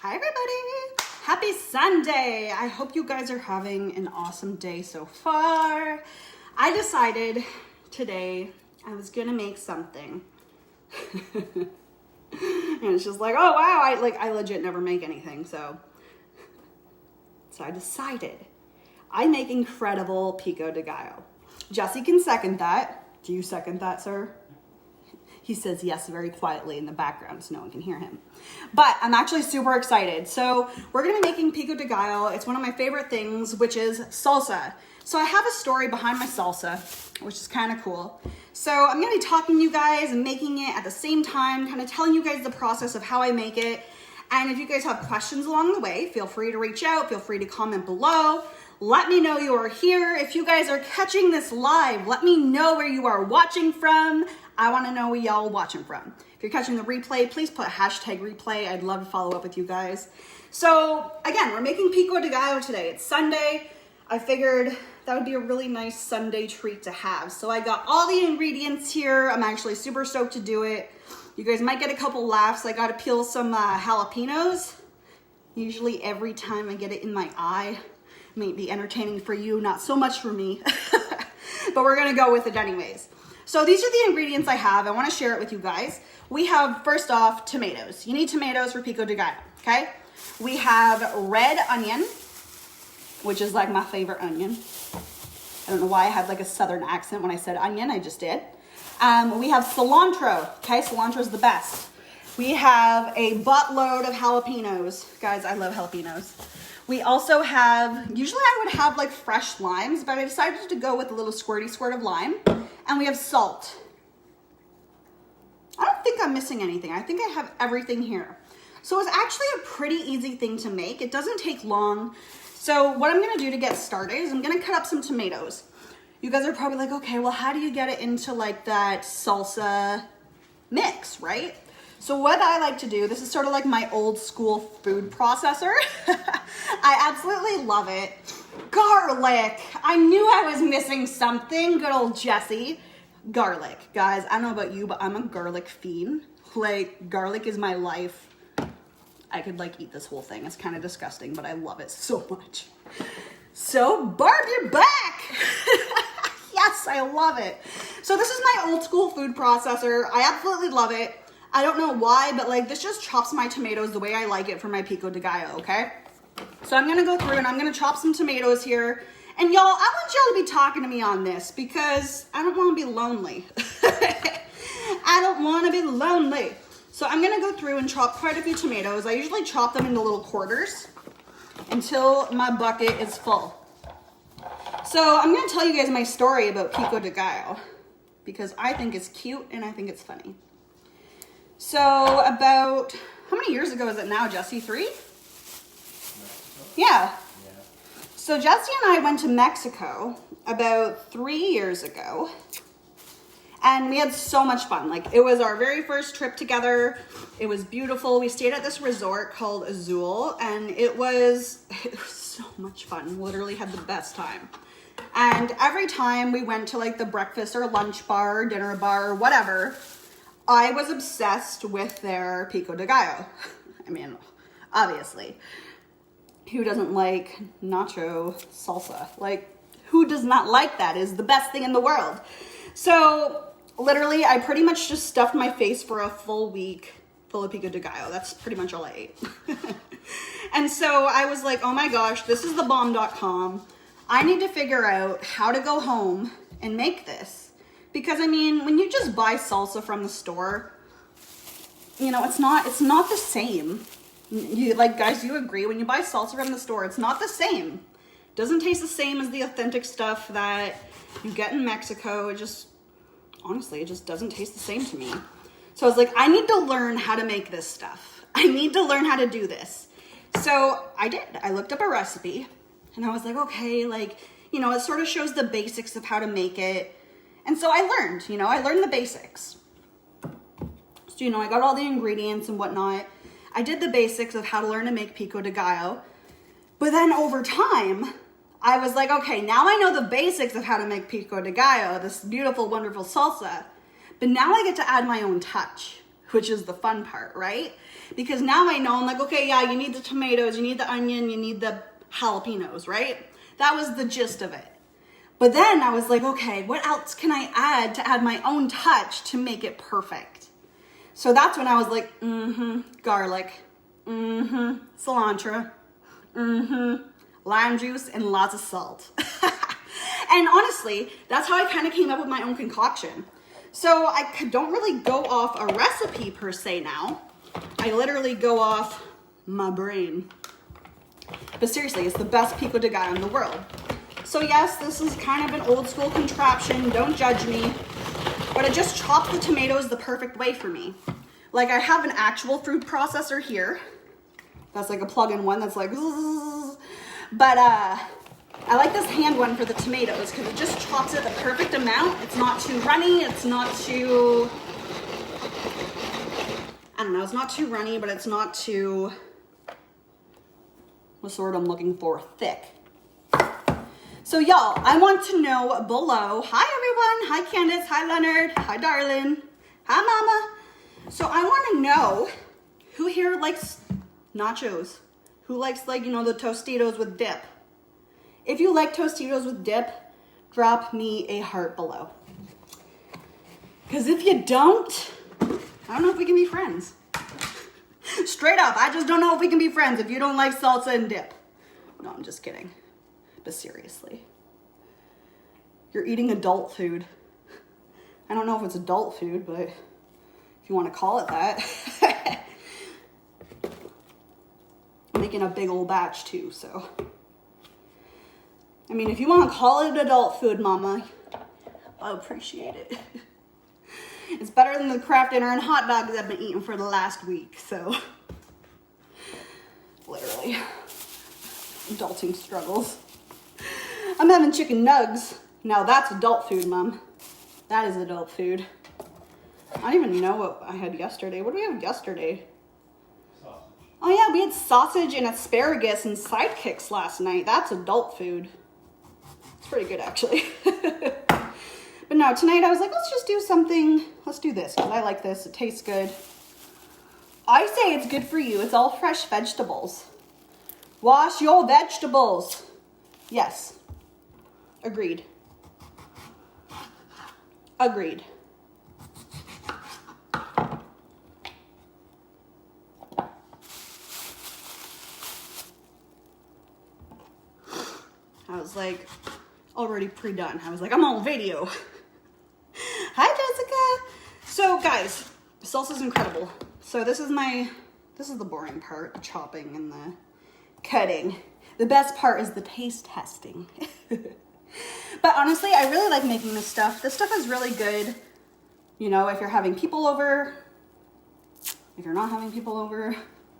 Hi everybody! Happy Sunday! I hope you guys are having an awesome day so far. I decided today I was gonna make something. And it's just like, oh wow, I legit never make anything, so I decided I make incredible Pico de Gallo. Jesse can second that. Do you second that, sir? He says yes very quietly in the background so no one can hear him. But I'm actually super excited. So we're gonna be making Pico de Gallo. It's one of my favorite things, which is salsa. So I have a story behind my salsa, which is kind of cool. So I'm gonna be talking to you guys and making it at the same time, kind of telling you guys the process of how I make it. And if you guys have questions along the way, feel free to reach out, feel free to comment below. Let me know you are here. If you guys are catching this live, let me know where you are watching from. I want to know where y'all watching from. If you're catching the replay, please put hashtag replay. I'd love to follow up with you guys. So again, we're making Pico de Gallo today. It's Sunday. I figured that would be a really nice Sunday treat to have. So I got all the ingredients here. I'm actually super stoked to do it. You guys might get a couple laughs. I got to peel some jalapenos. Usually every time I get it in my eye. May be entertaining for you, not so much for me. But we're going to go with it anyways. So these are the ingredients I have. I want to share it with you guys. We have, first off, tomatoes. You need tomatoes for Pico de Gallo, okay? We have red onion, which is like my favorite onion. I don't know why I had like a southern accent when I said onion. I just did. We have cilantro, okay? Cilantro is the best. We have a buttload of jalapenos. Guys, I love jalapenos. We also have, usually I would have like fresh limes, but I decided to go with a little squirty squirt of lime. And we have salt. I don't think I'm missing anything. I think I have everything here. So it's actually a pretty easy thing to make. It doesn't take long. So what I'm gonna do to get started is I'm gonna cut up some tomatoes. You guys are probably like, okay, well, how do you get it into like that salsa mix, right? So what I like to do, this is sort of like my old school food processor. I absolutely love it. Garlic. I knew I was missing something. Good old Jesse. Garlic. Guys, I don't know about you, but I'm a garlic fiend. Like, garlic is my life. I could like eat this whole thing. It's kind of disgusting, but I love it so much. So, Barb, you're back. Yes, I love it. So this is my old school food processor. I absolutely love it. I don't know why, but like this just chops my tomatoes the way I like it for my Pico de Gallo, okay? So I'm gonna go through and I'm gonna chop some tomatoes here. And y'all, I want y'all to be talking to me on this because I don't wanna be lonely. I don't wanna be lonely. So I'm gonna go through and chop quite a few tomatoes. I usually chop them into little quarters until my bucket is full. So I'm gonna tell you guys my story about Pico de Gallo because I think it's cute and I think it's funny. So about, how many years ago is it now, Jesse? 3? Yeah. So Jesse and I went to Mexico about 3 years ago. And we had so much fun. Like, it was our very first trip together. It was beautiful. We stayed at this resort called Azul. And it was so much fun. Literally had the best time. And every time we went to like the breakfast or lunch bar, dinner bar, whatever, I was obsessed with their Pico de Gallo. I mean, obviously. Who doesn't like nacho salsa? Like, who does not like that? It is the best thing in the world. So, literally, I pretty much just stuffed my face for a full week full of Pico de Gallo. That's pretty much all I ate. And so I was like, oh my gosh, this is the bomb.com. I need to figure out how to go home and make this. Because I mean, when you just buy salsa from the store, you know, it's not the same. You like, guys, you agree? When you buy salsa from the store, it's not the same. It doesn't taste the same as the authentic stuff that you get in Mexico. It just, honestly, it just doesn't taste the same to me. So I was like, I need to learn how to make this stuff. I need to learn how to do this. So I did. I looked up a recipe and I was like, okay, like, you know, it sort of shows the basics of how to make it. And so I learned the basics. So, you know, I got all the ingredients and whatnot. I did the basics of how to learn to make Pico de Gallo. But then over time, I was like, okay, now I know the basics of how to make Pico de Gallo, this beautiful, wonderful salsa. But now I get to add my own touch. which is the fun part, right? Because now I know, I'm like, okay, yeah, you need the tomatoes, you need the onion, you need the jalapenos, right? That was the gist of it. But then I was like, okay, what else can I add to add my own touch to make it perfect? So that's when I was like, garlic, cilantro, lime juice, and lots of salt. And honestly, that's how I kind of came up with my own concoction. So I don't really go off a recipe per se now. I literally go off my brain. But seriously, it's the best pico de gallo in the world. So yes, this is kind of an old school contraption. Don't judge me. But it just chops the tomatoes the perfect way for me. Like I have an actual food processor here. That's like a plug-in one that's like, zzz. But I like this hand one for the tomatoes because it just chops it the perfect amount. It's not too runny. It's not too, I don't know. It's not too runny, but it's not too, what's the word I'm looking for? Thick. So y'all, I want to know below. Hi everyone. Hi Candace. Hi Leonard. Hi darling. Hi mama. So I want to know who here likes nachos? Who likes, like, you know, the Tostitos with dip? If you like Tostitos with dip, drop me a heart below. Because if you don't, I don't know if we can be friends. Straight up, I just don't know if we can be friends if you don't like salsa and dip. No, I'm just kidding. But seriously, you're eating adult food. I don't know if it's adult food, but if you want to call it that. I'm making a big old batch too, so. I mean, if you want to call it adult food, mama, I appreciate it. It's better than the Kraft Dinner and hot dogs I've been eating for the last week, so. Literally. Adulting struggles. I'm having chicken nugs. Now that's adult food, Mom. That is adult food. I don't even know what I had yesterday. What did we have yesterday? Sausage. Oh yeah, we had sausage and asparagus and sidekicks last night. That's adult food. It's pretty good, actually. But no, tonight I was like, let's just do something. Let's do this, because I like this. It tastes good. I say it's good for you. It's all fresh vegetables. Wash your vegetables. Yes. Agreed. Agreed. I was like, already pre-done. I was like, I'm on video. Hi, Jessica. So, guys, salsa's incredible. So this is the boring part, the chopping and the cutting. The best part is the taste testing. But honestly, I really like making this stuff. This stuff is really good, you know, if you're having people over, if you're not having people over.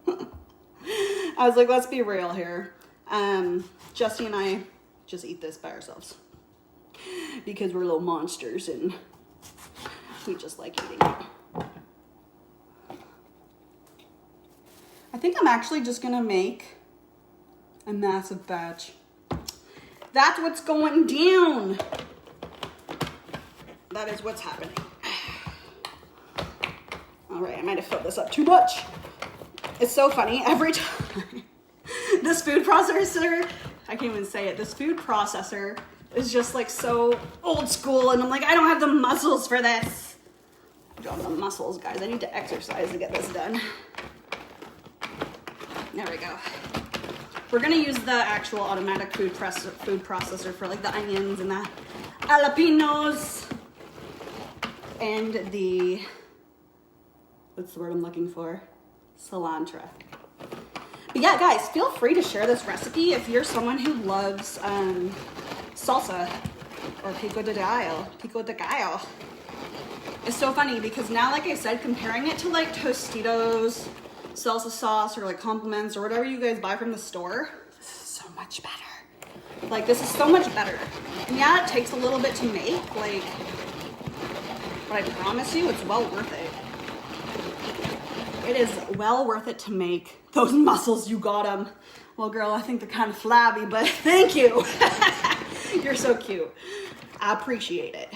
I was like, let's be real here. Jesse and I just eat this by ourselves because we're little monsters and we just like eating it. I think I'm actually just gonna make a massive batch. That's what's going down. That is what's happening. All right, I might have filled this up too much. It's so funny, every time. This food processor, I can't even say it, this food processor is just like so old school, and I'm like, I don't have the muscles for this. I don't have the muscles, guys. I need to exercise to get this done. There we go. We're gonna use the actual automatic food processor for like the onions and the jalapenos and the, what's the word I'm looking for? Cilantro. But yeah, guys, feel free to share this recipe if you're someone who loves salsa or pico de gallo. Pico de gallo. It's so funny because now, like I said, comparing it to like Tostitos, salsa sauce, or like compliments or whatever you guys buy from the store, this is so much better. Like, this is so much better. And yeah, it takes a little bit to make, like, but I promise you it's well worth it. It is well worth it to make. Those muscles, you got them. Well, girl, I think they're kind of flabby, but thank you. You're so cute. I appreciate it.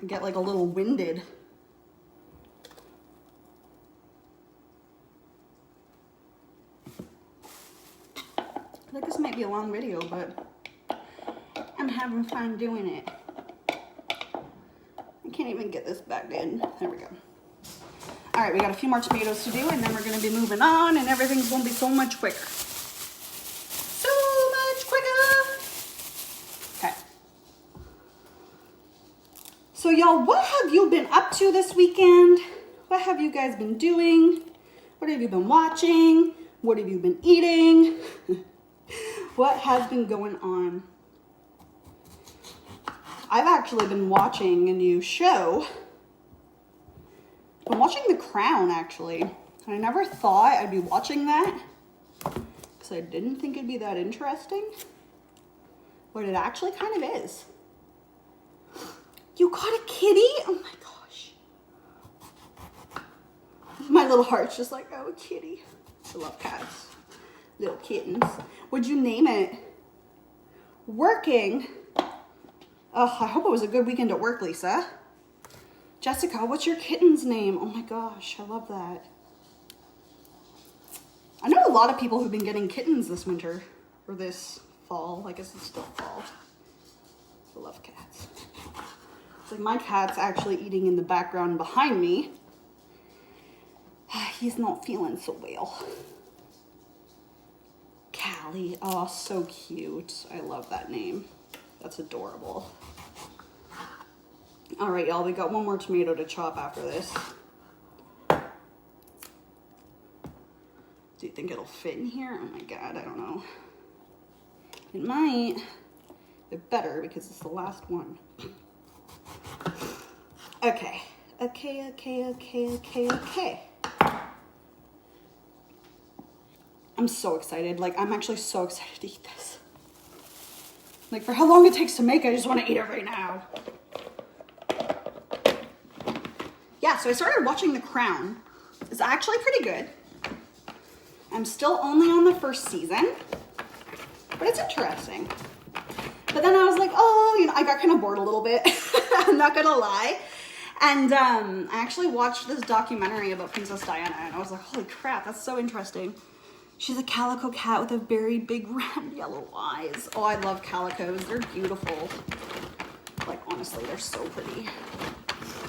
I get like a little winded. I think this might be a long video, but I'm having fun doing it. I can't even get this back in. There we go. All right, we got a few more tomatoes to do, and then we're gonna be moving on, and everything's gonna be so much quicker. So much quicker. Okay. So y'all, what have you been up to this weekend? What have you guys been doing? What have you been watching? What have you been eating? What has been going on? I've actually been watching a new show. I'm watching The Crown, actually. And I never thought I'd be watching that because I didn't think it'd be that interesting. But it actually kind of is. You got a kitty? Oh my gosh. My little heart's just like, oh, a kitty. I love cats. Little kittens. What'd you name it? Working. Oh, I hope it was a good weekend at work, Lisa. Jessica, what's your kitten's name? Oh my gosh, I love that. I know a lot of people who've been getting kittens this winter, or this fall. I guess it's still fall. I love cats. It's like my cat's actually eating in the background behind me. He's not feeling so well. Callie, oh, so cute. I love that name. That's adorable. All right, y'all, we got one more tomato to chop after this. Do you think it'll fit in here? Oh my God, I don't know. It might. It better because it's the last one. Okay. I'm so excited. Like, I'm actually so excited to eat this. Like, for how long it takes to make, I just want to eat it right now. Yeah, so I started watching The Crown. It's actually pretty good. I'm still only on the first season, but it's interesting. But then I was like, oh, you know, I got kind of bored a little bit. I'm not gonna lie. And I actually watched this documentary about Princess Diana, and I was like, holy crap, that's so interesting. She's a calico cat with a very big round yellow eyes. Oh, I love calicos. They're beautiful. Like, honestly, they're so pretty.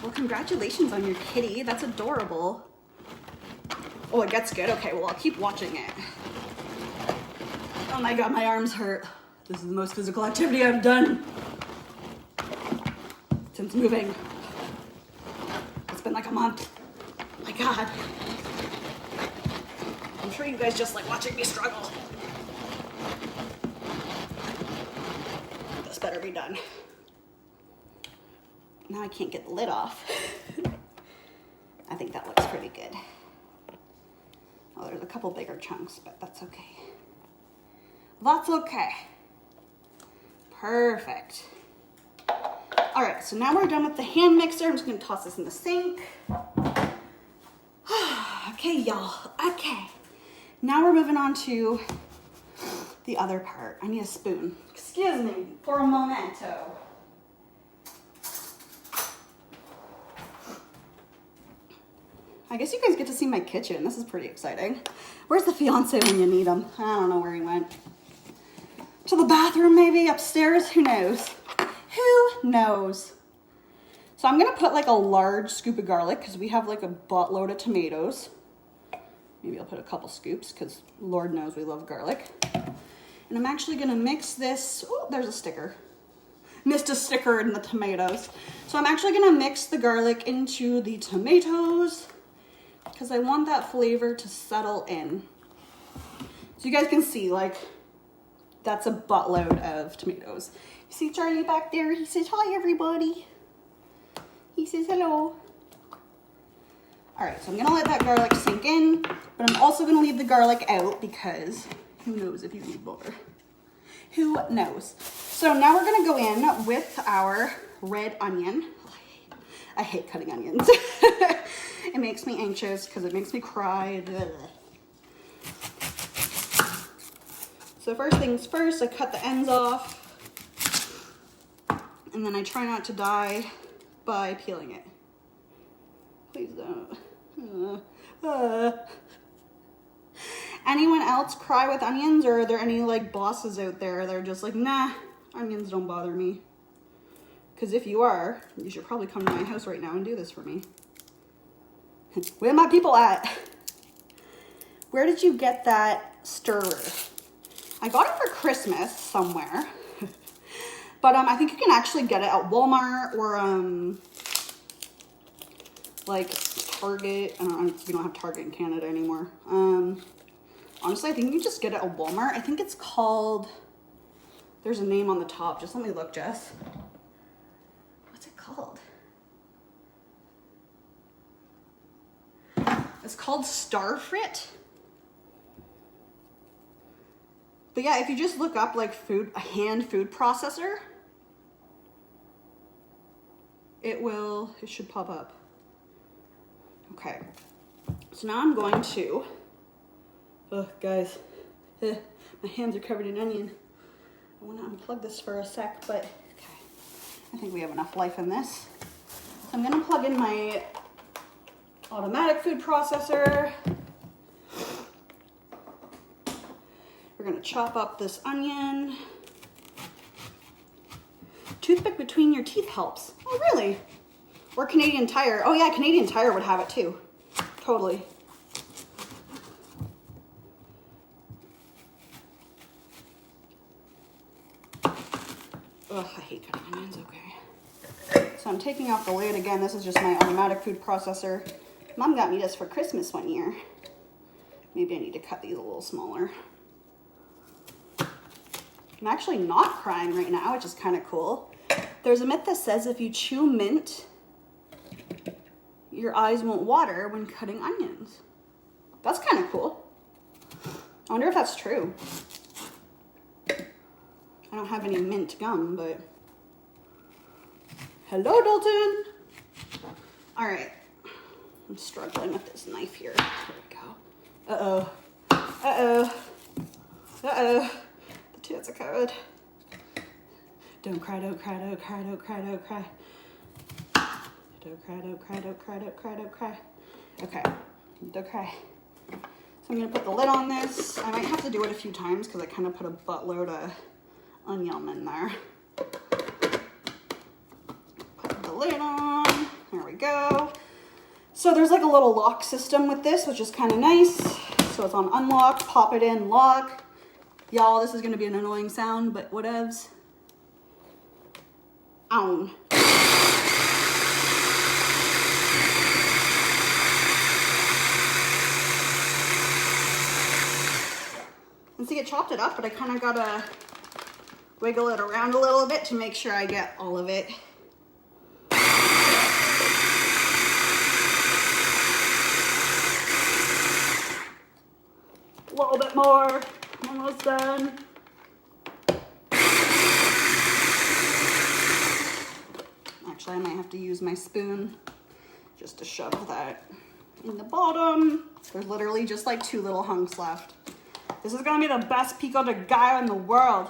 Well, congratulations on your kitty. That's adorable. Oh, it gets good? Okay, well, I'll keep watching it. Oh my God, my arms hurt. This is the most physical activity I've done since moving. It's been like a month. Oh my God. I'm sure you guys just like watching me struggle. This better be done. Now I can't get the lid off. I think that looks pretty good. Oh, there's a couple bigger chunks, but that's okay. That's okay. Perfect. All right, so now we're done with the hand mixer. I'm just gonna toss this in the sink. Okay, y'all, okay. Now we're moving on to the other part. I need a spoon. Excuse me for a momento. I guess you guys get to see my kitchen. This is pretty exciting. Where's the fiance when you need him? I don't know where he went. To the bathroom, maybe upstairs? Who knows? Who knows? So I'm gonna put like a large scoop of garlic because we have like a buttload of tomatoes. Maybe I'll put a couple scoops because Lord knows we love garlic. And I'm actually gonna mix this. Oh, there's a sticker. Missed a sticker in the tomatoes. So I'm actually gonna mix the garlic into the tomatoes because I want that flavor to settle in. So you guys can see, like, that's a buttload of tomatoes. You see Charlie back there? He says, hi, everybody. He says hello. All right, so I'm gonna let that garlic sink in, but I'm also gonna leave the garlic out because who knows if you need more. Who knows? So now we're gonna go in with our red onion. I hate cutting onions. It makes me anxious because it makes me cry. So first things first, I cut the ends off. And then I try not to dye by peeling it. Please don't. Anyone else cry with onions, or are there any like bosses out there that are just like, nah, onions don't bother me? Because if you are, you should probably come to my house right now and do this for me. Where are my people at? Where did you get that stirrer? I got it for Christmas somewhere. But I think you can actually get it at Walmart or like Target. I don't know, we don't have Target in Canada anymore. Honestly, I think you just get it at Walmart. I think it's called, there's a name on the top. Just let me look, Jess. What's it called? It's called Starfrit. But yeah, if you just look up like a hand food processor, it should pop up. Okay, so now I'm going to, oh guys, my hands are covered in onion. I want to unplug this for a sec, but okay, I think we have enough life in this. So I'm gonna plug in my automatic food processor. We're gonna chop up this onion. Toothpick between your teeth helps. Oh, really? Or Canadian Tire. Oh yeah, Canadian Tire would have it too. Totally. Ugh, I hate cutting onions, okay. So I'm taking off the lid again. This is just my automatic food processor. Mom got me this for Christmas one year. Maybe I need to cut these a little smaller. I'm actually not crying right now, which is kind of cool. There's a myth that says if you chew mint, your eyes won't water when cutting onions. That's kind of cool. I wonder if that's true. I don't have any mint gum, but... Hello, Dalton! All right. I'm struggling with this knife here. There we go. Uh-oh. Uh-oh. Uh-oh. The tears are covered. Don't cry, don't cry, don't cry, don't cry, don't cry. Don't cry, don't cry, don't cry, don't cry, don't cry. Okay, don't cry. So I'm gonna put the lid on this. I might have to do it a few times because I kind of put a buttload of onion in there. Put the lid on, there we go. So there's like a little lock system with this, which is kind of nice. So it's on unlock, pop it in, lock. Y'all, this is gonna be an annoying sound, but whatevs. Ow. And see, it chopped it up, but I kind of gotta wiggle it around a little bit to make sure I get all of it. A little bit more, almost done. Actually, I might have to use my spoon just to shove that in the bottom. There's literally just like 2 little hunks left. This is gonna be the best Pico de Gallo in the world.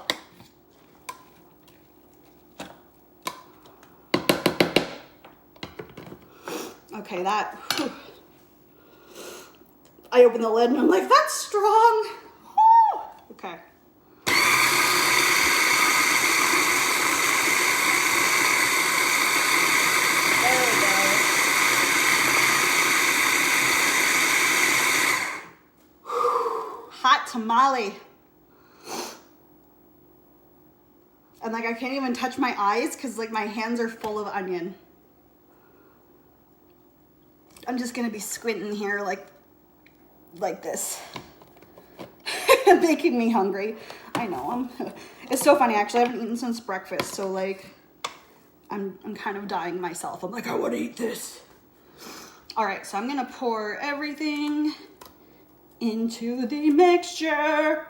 Okay, that, whew. I opened the lid and I'm like, that's strong. Whew. Okay. Hot tamale. And like I can't even touch my eyes because like my hands are full of onion. I'm just gonna be squinting here like this. Making me hungry. I know. It's so funny actually. I haven't eaten since breakfast, so like I'm kind of dying myself. I'm like, I want to eat this. All right, so I'm gonna pour everything into the mixture.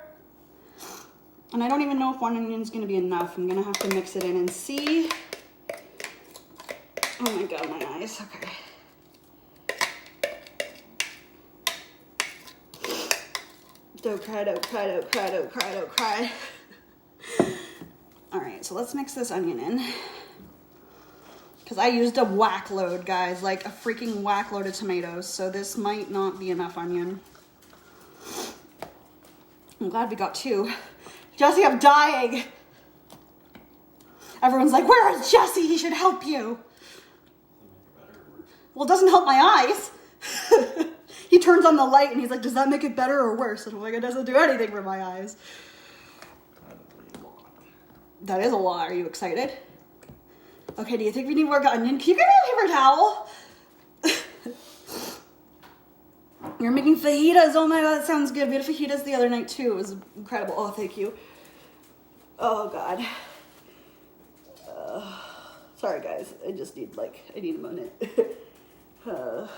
And I don't even know if 1 onion is gonna be enough. I'm gonna have to mix it in and see. Oh my God, my eyes, okay. Don't cry, don't cry, don't cry, don't cry, don't cry. All right, so let's mix this onion in. Because I used a whack load, guys, like a freaking whack load of tomatoes. So this might not be enough onion. I'm glad we got 2. Jesse, I'm dying. Everyone's like, where is Jesse? He should help you. Well, it doesn't help my eyes. He turns on the light and he's like, does that make it better or worse? And I'm like, it doesn't do anything for my eyes. That is a lot. Are you excited? Okay, do you think we need more onion? Can you get me a paper towel? You're making fajitas. Oh my God, that sounds good. We had fajitas the other night too. It was incredible. Oh, thank you. Oh God. Sorry guys, I just need I need a minute. Okay.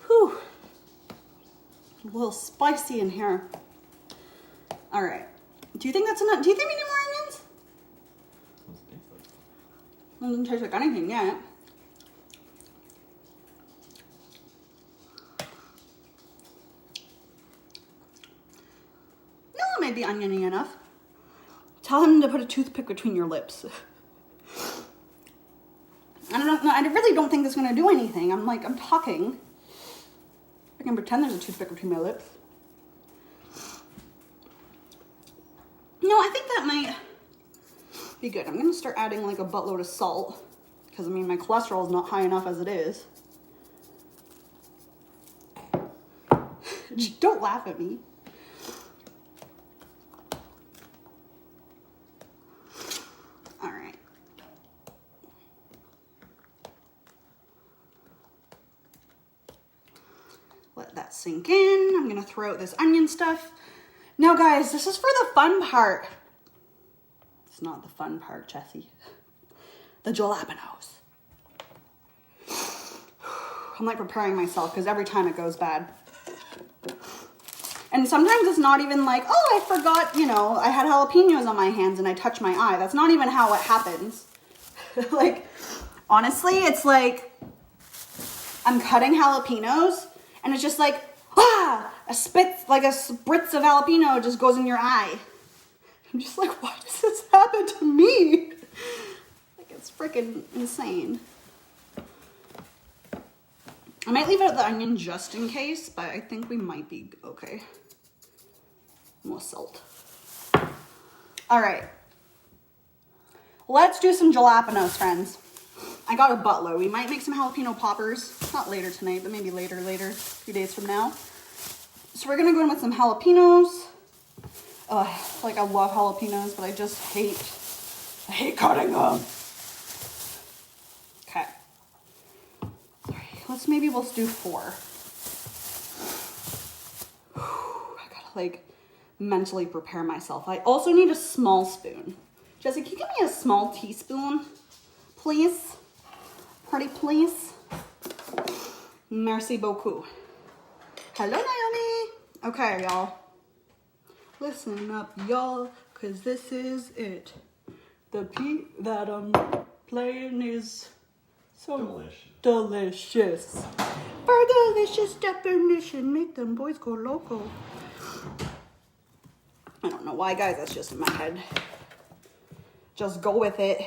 Whew. A little spicy in here. All right. Do you think that's enough? Do you think we need more onions? It doesn't taste like anything yet. No, it might be oniony enough. Tell him to put a toothpick between your lips. I really don't think that's gonna do anything. I'm talking. I can pretend there's a toothpick between my lips. No, I think that might be good. I'm gonna start adding a buttload of salt because my cholesterol is not high enough as it is. Don't laugh at me. All right. Let that sink in. I'm gonna throw out this onion stuff. Now guys, this is for the fun part. It's not the fun part, Jesse. The jalapenos. I'm preparing myself because every time it goes bad. And sometimes it's not even oh, I forgot, I had jalapenos on my hands and I touched my eye. That's not even how it happens. Honestly, it's I'm cutting jalapenos and it's just a spritz of jalapeno just goes in your eye. I'm just why does this happen to me? It's freaking insane. I might leave out the onion just in case, but I think we might be okay. More salt. All right. Let's do some jalapenos, friends. I got a buttload. We might make some jalapeno poppers. Not later tonight, but maybe later, a few days from now. So we're gonna go in with some jalapenos. I love jalapenos, but I just hate cutting them. Okay. Let's do 4. I gotta mentally prepare myself. I also need a small spoon. Jesse, can you give me a small teaspoon, please? Pretty please. Merci beaucoup. Hello, Naomi. Okay, y'all. Listen up, y'all, because this is it. The beat that I'm playing is so delicious. For delicious definition, make them boys go loco. I don't know why, guys, that's just in my head. Just go with it.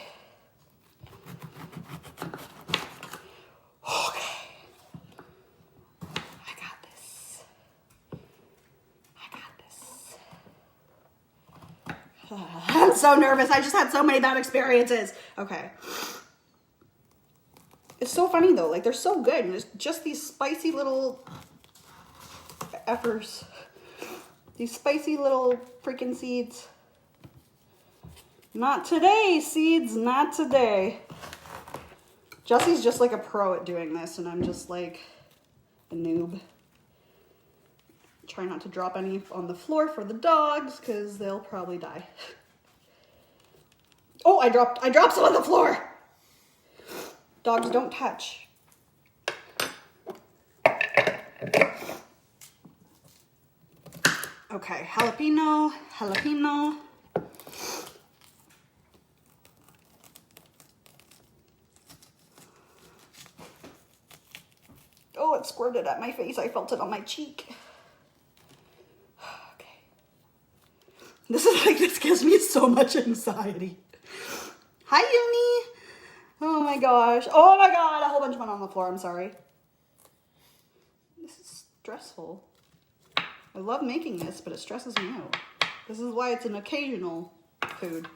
I'm so nervous. I just had so many bad experiences. Okay. It's so funny though. They're so good. And it's just these spicy little effers. These spicy little freaking seeds. Not today, seeds. Not today. Jesse's just a pro at doing this. And I'm just a noob. Try not to drop any on the floor for the dogs because they'll probably die. Oh, I dropped some on the floor. Dogs don't touch. Okay, jalapeno. Oh, it squirted at my face. I felt it on my cheek. This gives me so much anxiety. Hi, gosh. Oh my god, a whole bunch went on the floor. I'm sorry. This is stressful. I love making this, but it stresses me out. This is why it's an occasional food.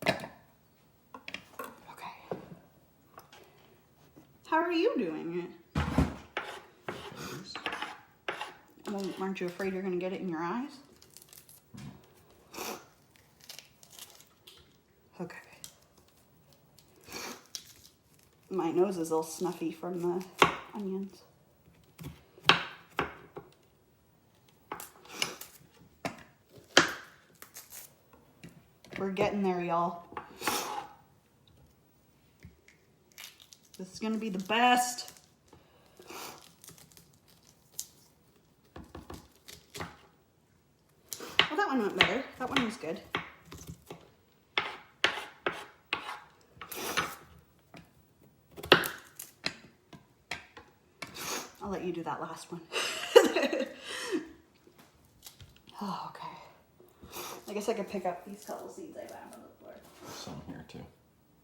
Okay. How are you doing it? Well, aren't you afraid you're going to get it in your eyes? Okay. My nose is all snuffy from the onions. We're getting there, y'all. This is gonna be the best. Well, that one went better. That one was good. I'll let you do that last one. Oh, okay. I guess I could pick up these couple seeds I found on the floor. There's some here too.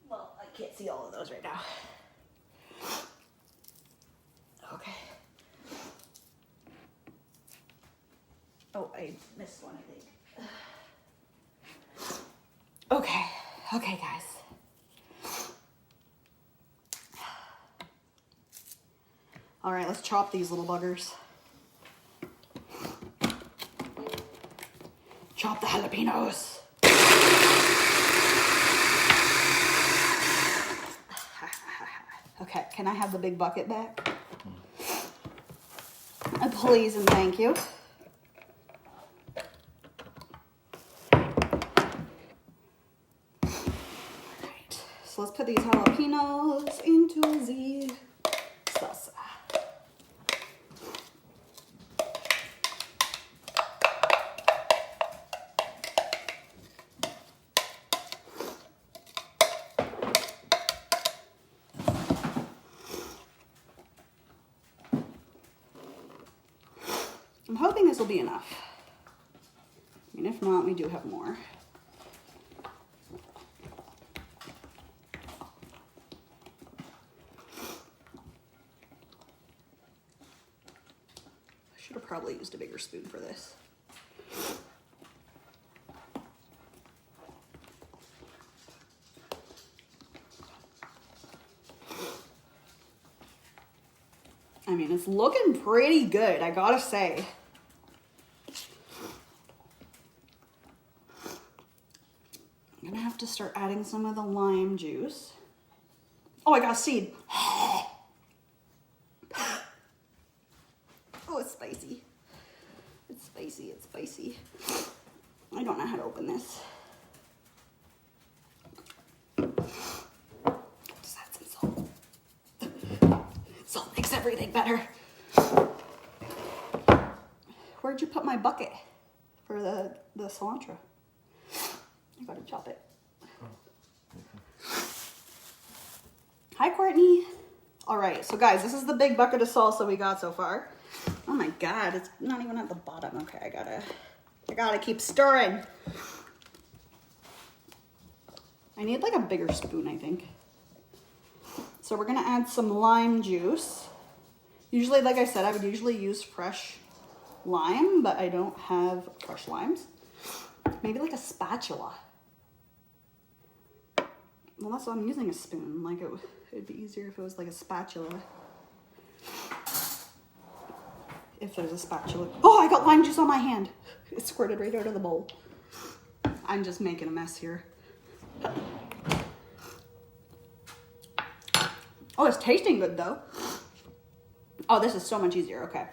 Well, I can't see all of those right now. Okay. Oh, I missed one, I think. Okay. Okay, guys. All right, let's chop these little buggers. Chop the jalapenos. Okay, can I have the big bucket back? Please and thank you. Alright, so let's put these jalapenos into the salsa. I'm hoping this will be enough. I mean, if not, we do have more. I should have probably used a bigger spoon for this. I mean, it's looking pretty good, I gotta say. I'm gonna have to start adding some of the lime juice. Oh, I got a seed. Oh, it's spicy. It's spicy, it's spicy. I don't know how to open this. Just add some salt. Salt makes everything better. Where'd you put my bucket for the cilantro? I gotta chop it. Hi, Courtney. All right, so guys, this is the big bucket of salsa we got so far. Oh my God, it's not even at the bottom. Okay, I gotta keep stirring. I need like a bigger spoon, I think. So we're gonna add some lime juice. Usually, like I said, I would usually use fresh lime, but I don't have fresh limes. Maybe like a spatula. Well, that's why I'm using a spoon. Like it'd be easier if it was like a spatula. If there's a spatula. Oh, I got lime juice on my hand. It squirted right out of the bowl. I'm just making a mess here. Oh, it's tasting good though. Oh, this is so much easier. Okay.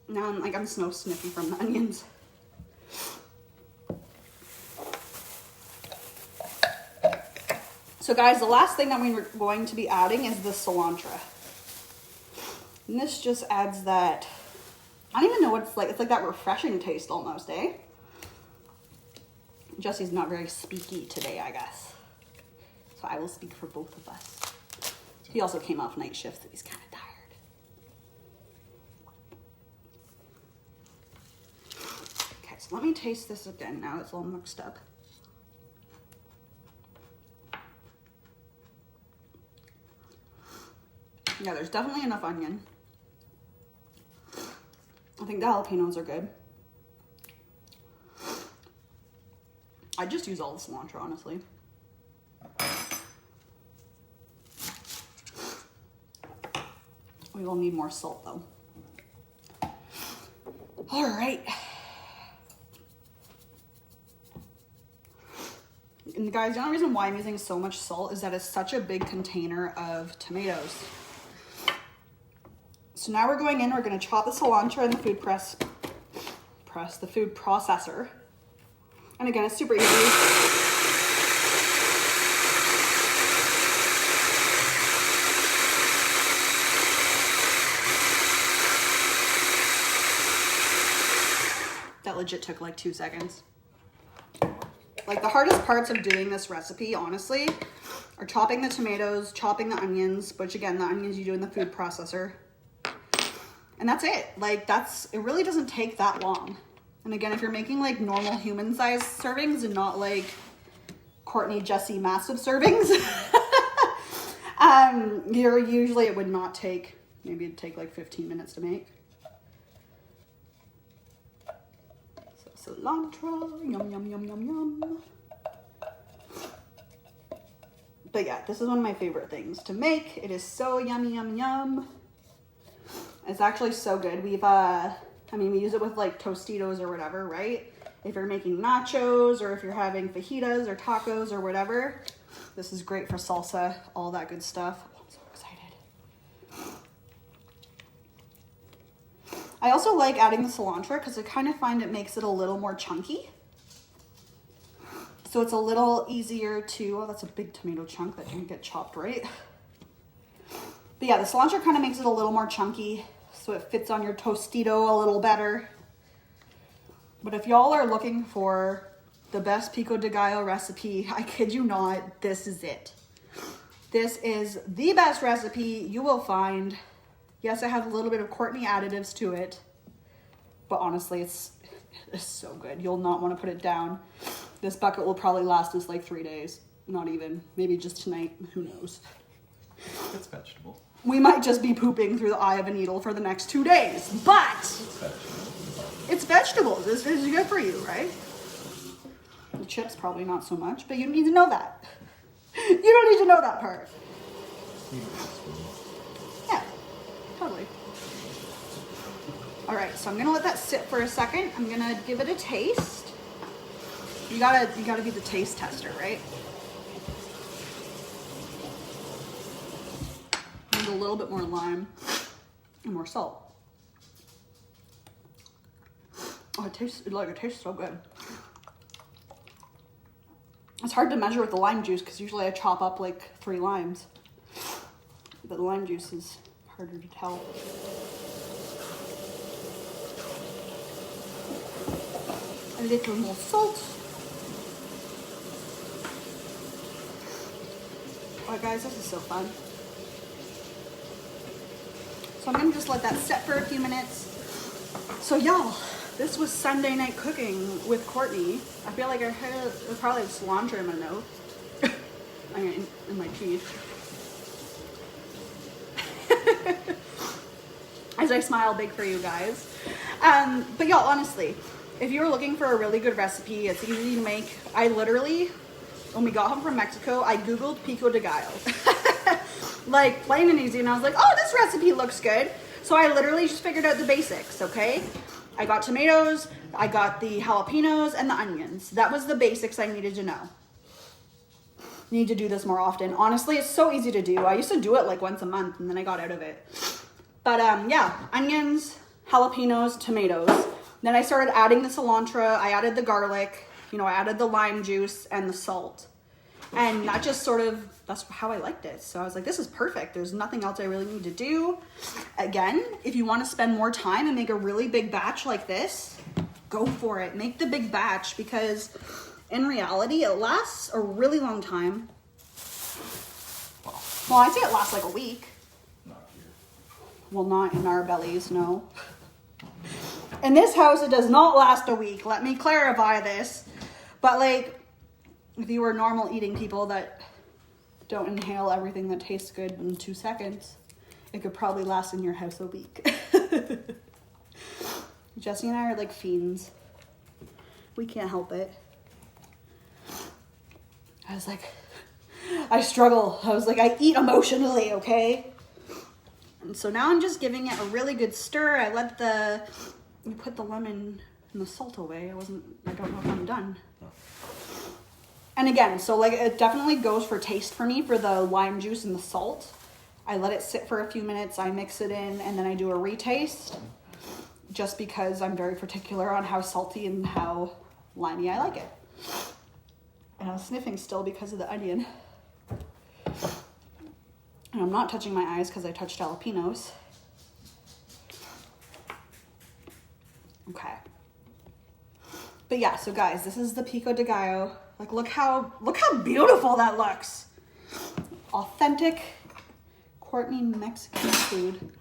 Now I'm so sniffy from the onions. So guys, the last thing that we're going to be adding is the cilantro. And this just adds that, I don't even know what it's like. It's like that refreshing taste almost, eh? Jesse's not very speaky today, I guess. So I will speak for both of us. He also came off night shift, so he's kind of tired. Let me taste this again now. It's all mixed up. Yeah, there's definitely enough onion. I think the jalapenos are good. I just use all the cilantro, honestly. We will need more salt though. All right. And guys, the only reason why I'm using so much salt is that it's such a big container of tomatoes. So now we're going in, we're gonna chop the cilantro in the food processor. And again, it's super easy. That legit took like 2 seconds. Like the hardest parts of doing this recipe, honestly, are chopping the tomatoes, chopping the onions, which again, the onions you do in the food processor. And that's it. Like it really doesn't take that long. And again, if you're making like normal human sized servings and not like Courtney, Jesse massive servings, usually it would not take, maybe it'd take like 15 minutes to make. So cilantro, yum, yum, yum, yum, yum. But yeah, this is one of my favorite things to make. It is so yummy, yum, yum. It's actually so good. We use it with like Tostitos or whatever, right? If you're making nachos or if you're having fajitas or tacos or whatever, this is great for salsa, all that good stuff. Oh, I'm so excited. I also like adding the cilantro because I kind of find it makes it a little more chunky. So it's a little easier to, oh, that's a big tomato chunk that didn't get chopped right. But yeah, the cilantro kind of makes it a little more chunky, so it fits on your Tostito a little better. But if y'all are looking for the best Pico de Gallo recipe, I kid you not, this is it. This is the best recipe you will find. Yes, I have a little bit of Courtney additives to it, but honestly, it's so good. You'll not want to put it down. This bucket will probably last us like 3 days. Not even. Maybe just tonight. Who knows? It's vegetable. We might just be pooping through the eye of a needle for the next 2 days, but it's vegetables. It's good for you, right? The chips probably not so much, but you need to know that. You don't need to know that part. Yeah, totally. All right, so I'm gonna let that sit for a second. I'm gonna give it a taste. You gotta be the taste tester, right? Need a little bit more lime and more salt. Oh, it tastes so good. It's hard to measure with the lime juice because usually I chop up like 3 limes. But the lime juice is harder to tell. A little more salt. Oh guys, this is so fun. So I'm gonna just let that set for a few minutes. So y'all, this was Sunday night cooking with Courtney. I feel like I had probably cilantro in my nose. I mean, in my teeth. As I smile big for you guys. But y'all, honestly, if you're looking for a really good recipe, it's easy to make. I literally, when we got home from Mexico, I Googled Pico de Gallo. Like plain and easy, and I was like, oh, this recipe looks good. So I literally just figured out the basics, okay? I got tomatoes, I got the jalapenos, and the onions. That was the basics I needed to know. Need to do this more often. Honestly, it's so easy to do. I used to do it like once a month, and then I got out of it. But yeah, onions, jalapenos, tomatoes. Then I started adding the cilantro, I added the garlic, I added the lime juice and the salt. And that just that's how I liked it. So I was like, this is perfect. There's nothing else I really need to do. Again, if you want to spend more time and make a really big batch like this, go for it. Make the big batch because in reality, it lasts a really long time. Well, I'd say it lasts like a week. Not here. Well, not in our bellies, no. In this house, it does not last a week. Let me clarify this. But like, if you were normal eating people that don't inhale everything that tastes good in 2 seconds, it could probably last in your house a week. Jesse and I are like fiends. We can't help it. I was like, I struggle. I was like, I eat emotionally, okay? And so now I'm just giving it a really good stir. I put the lemon and the salt away. I don't know if I'm done. And again, so like it definitely goes for taste for me for the lime juice and the salt. I let it sit for a few minutes. I mix it in and then I do a retaste just because I'm very particular on how salty and how limey I like it. And I was sniffing still because of the onion. And I'm not touching my eyes because I touched jalapenos. Okay. But yeah, so guys, this is the Pico de Gallo. Like, look how beautiful that looks. Authentic Courtney Mexican food.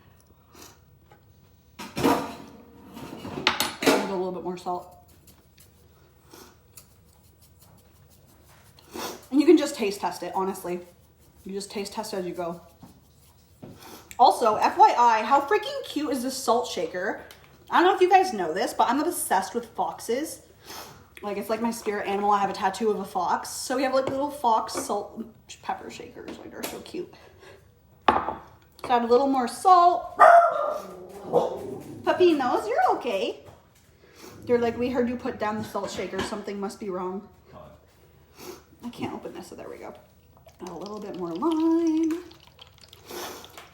A little bit more salt. And you can just taste test it, honestly. You just taste test as you go. Also, FYI, how freaking cute is this salt shaker? I don't know if you guys know this, but I'm obsessed with foxes. Like, it's like my spirit animal. I have a tattoo of a fox. So we have like little fox salt and pepper shakers. Like, they're so cute. So add a little more salt. Puppy nose, you're okay. They're like, we heard you put down the salt shaker. Something must be wrong. I can't open this, so there we go. Add a little bit more lime.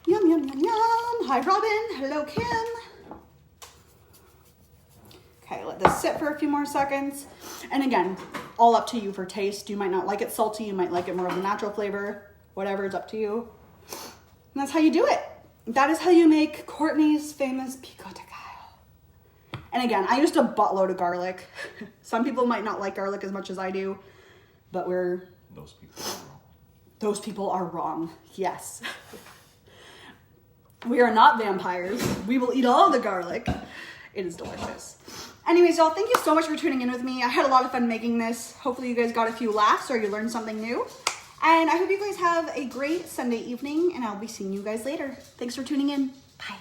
Yum, yum, yum, yum. Hi, Robin. Hello, Kim. Okay, let this sit for a few more seconds. And again, all up to you for taste. You might not like it salty. You might like it more of a natural flavor. Whatever, it's up to you. And that's how you do it. That is how you make Courtney's famous Pico de Gallo. And again, I used a buttload of garlic. Some people might not like garlic as much as I do, but those people are wrong. Those people are wrong. Yes. We are not vampires. We will eat all the garlic. It is delicious. Anyways, y'all, thank you so much for tuning in with me. I had a lot of fun making this. Hopefully you guys got a few laughs or you learned something new. And I hope you guys have a great Sunday evening, and I'll be seeing you guys later. Thanks for tuning in. Bye.